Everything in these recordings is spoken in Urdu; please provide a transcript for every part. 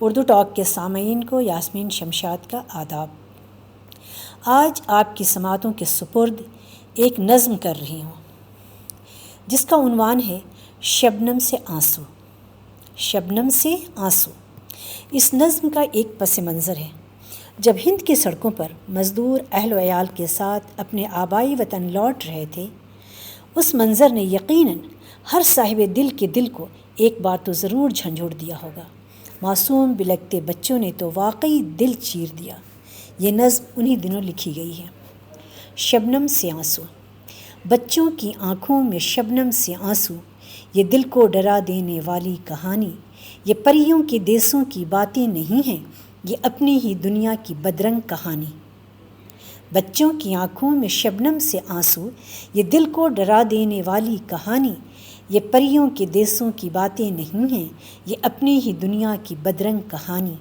اردو ٹاک کے سامعین کو یاسمین شمشاد کا آداب۔ آج آپ کی سماعتوں کے سپرد ایک نظم کر رہی ہوں جس کا عنوان ہے شبنم سے آنسو۔ شبنم سے آنسو اس نظم کا ایک پس منظر ہے۔ جب ہند کی سڑکوں پر مزدور اہل و عیال کے ساتھ اپنے آبائی وطن لوٹ رہے تھے، اس منظر نے یقیناً ہر صاحب دل کے دل کو ایک بار تو ضرور جھنجھوڑ دیا ہوگا۔ معصوم بلکتے بچوں نے تو واقعی دل چیر دیا۔ یہ نظم انہی دنوں لکھی گئی ہے۔ شبنم سے آنسو۔ بچوں کی آنکھوں میں شبنم سے آنسو، یہ دل کو ڈرا دینے والی کہانی، یہ پریوں کے دیسوں کی باتیں نہیں ہیں، یہ اپنی ہی دنیا کی بدرنگ کہانی۔ بچوں کی آنکھوں میں شبنم سے آنسو، یہ دل کو ڈرا دینے والی کہانی، یہ پریوں کے دیسوں کی باتیں نہیں ہیں، یہ اپنی ہی دنیا کی بدرنگ کہانی۔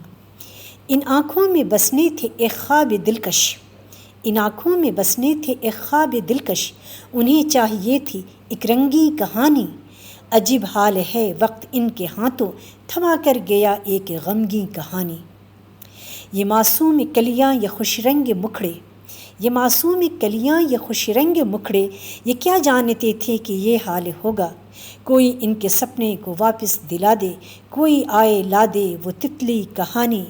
ان آنکھوں میں بسنے تھے ایک خواب دلکش، ان آنکھوں میں بسنے تھے ایک خواب دلکش، انہیں چاہیے تھی ایک رنگی کہانی۔ عجیب حال ہے وقت ان کے ہاتھوں، تھما کر گیا ایک غمگین کہانی۔ یہ معصوم کلیاں یہ خوش رنگ مکھڑے، یہ معصوم کلیاں یہ خوش رنگ مکھڑے، یہ کیا جانتے تھے کہ یہ حال ہوگا۔ کوئی ان کے سپنے کو واپس دلا دے، کوئی آئے لا دے وہ تتلی کہانی۔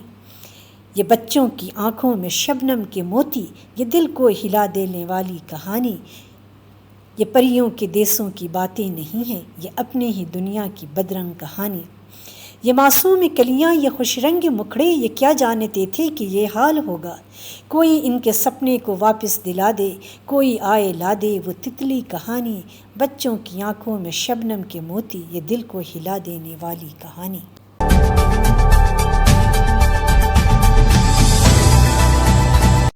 یہ بچوں کی آنکھوں میں شبنم کے موتی، یہ دل کو ہلا دینے والی کہانی۔ یہ پریوں کے دیسوں کی باتیں نہیں ہیں، یہ اپنے ہی دنیا کی بدرنگ کہانی۔ یہ معصوم کلیاں یہ خوش رنگ مکھڑے، یہ کیا جانتے تھے کہ یہ حال ہوگا۔ کوئی ان کے سپنے کو واپس دلا دے، کوئی آئے لا دے وہ تتلی کہانی۔ بچوں کی آنکھوں میں شبنم کے موتی، یہ دل کو ہلا دینے والی کہانی۔